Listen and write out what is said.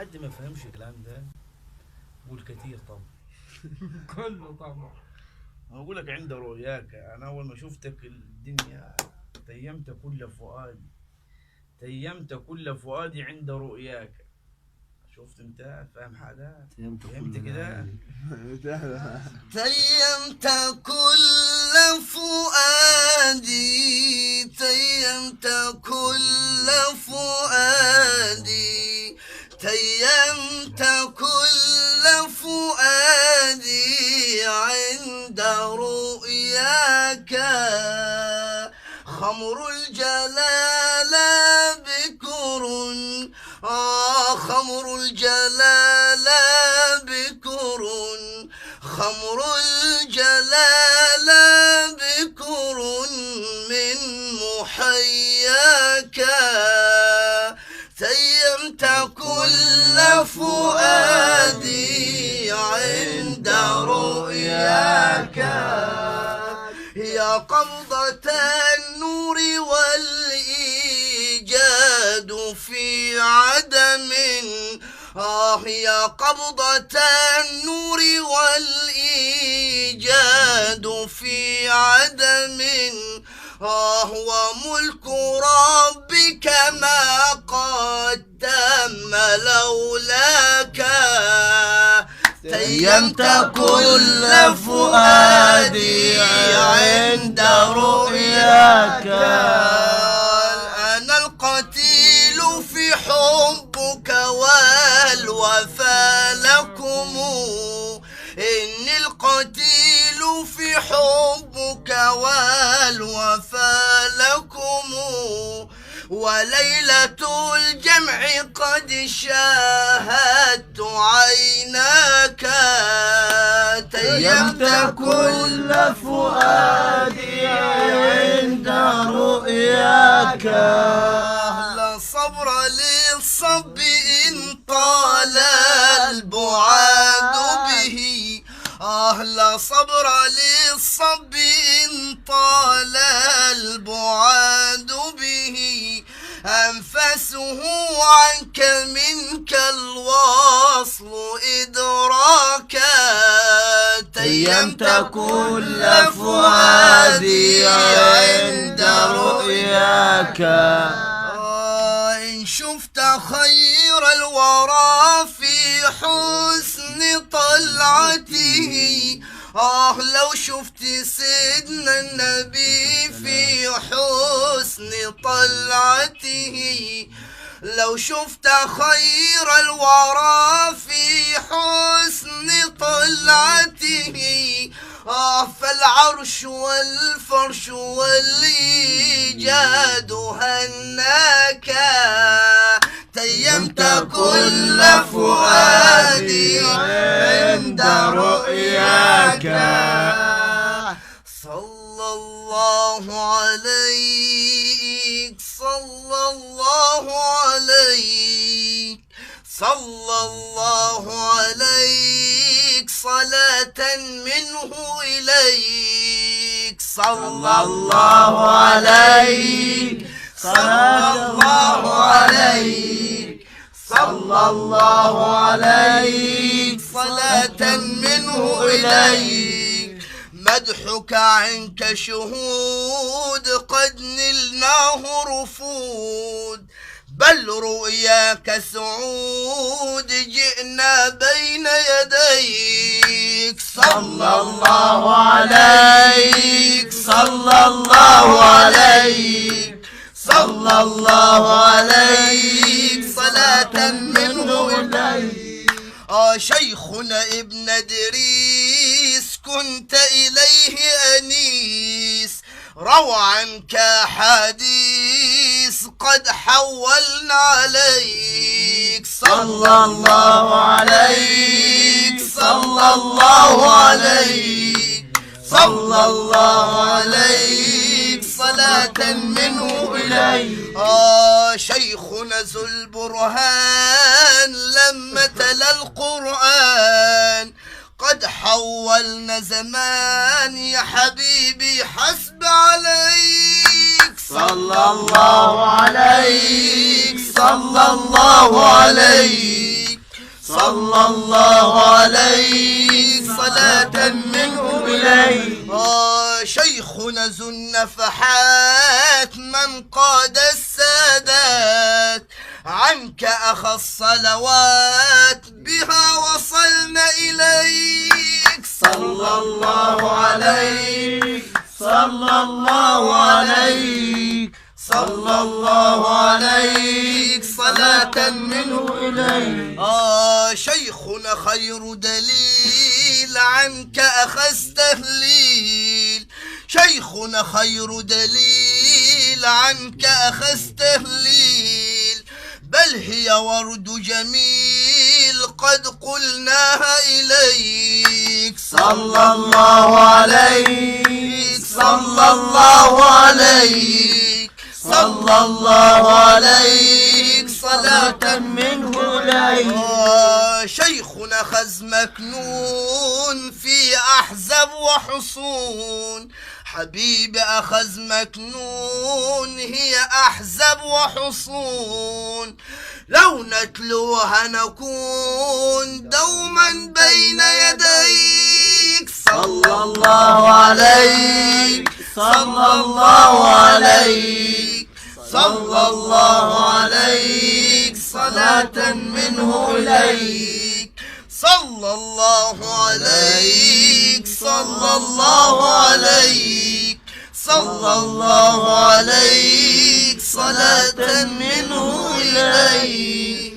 حد ما فهمش الكلام ده قول كتير طبعا. كله طبعا. اقول لك عند رؤياك، انا اول ما شفتك الدنيا تيمت كل فؤادي، تيمت كل فؤادي عند رؤياك. شفت انت فاهم حاجه؟ فهمت كده؟ تيمت كل فؤادي، تيمت كل فؤادي، تيمت كل فؤادي عند رؤياك. خمر الجلال بكر، خمر الجلال بكر، خمر الجلال بكر من محياك. تيمت كل فؤادي عند رؤياك. يا قبضة النور والإيجاد في عدم، يا قبضة النور والإيجاد في عدم، وملك ربك ما قد تم لولاك. تيمت كل فؤادي عند رؤياك. أنا القتيل في حبك والوفا لكم، إني القتيل في حبك والوفا لكم، وليلة الجمع قد شاهدت عيناك. تيمت كل فؤادي عند رؤياك. لا صبر للصب إن طال البعاد به، لا صبر للصب إن طال البعاد به، أنفسه عنك منك الوصل إدراكا. تيمت كل فؤادي عند رؤياك. إن شفت خير الورى في حسن طلعته، لو شفت سيدنا النبي في حسن طلعته، لو شفت خير الورى في حسن طلعته، فالعرش والفرش والإيجاد هناك. تيمت كل فؤادي عند رؤياك. صلى الله عليك، صلى الله عليك، صلى الله عليك، صلاة منه إليك. صلى الله عليك، صلى الله عليك، صلى الله عليك، صلاة منه إليك. مدحك عنك شهود قد نلناه رفود، بل رؤياك سعود جئنا بين يديك. صلى الله عليك، صلى الله عليك، صلى الله عليك، صلاة منه إليك. شيخنا ابن دريس كنت إليه أنيس، روى عنك حديث قد حولنا عليك. صلى الله عليك، صلى الله عليك، صلى الله عليك، صلاة منه إليك. شيخنا ذو البرهان لما تلا القرآن قد حولنا زمان يا حبيبي حسب عليك. صلى الله عليك، صلى الله عليك، صلى الله عليك صلاة منه إليك. شيخنا ذو النفحات من قاد السادات، عنك أخى الصلوات بها وصلنا إليك. صلى الله عليك صلى الله عليك صلى الله عليك صلاة منه إليك. شيخنا خير دليل عنك أخذ تهليل، شيخنا خير دليل عنك أخذ تهليل، بل هي ورد جميل قد قلناها إليك. صلى الله عليك صلى الله عليك صلى الله عليك صلاة منه إليك. شيخنا خز مكنون في أحزاب وحصون، حبيبي أخذ مكنون هي أحزاب وحصون، لو نتلوها نكون دوما بين يديك. صلى الله عليك صلى الله عليك صلى الله عليك صلاة منه إليك. صلى الله عليك صلى الله عليك صلى الله عليك صلاة منه إليك.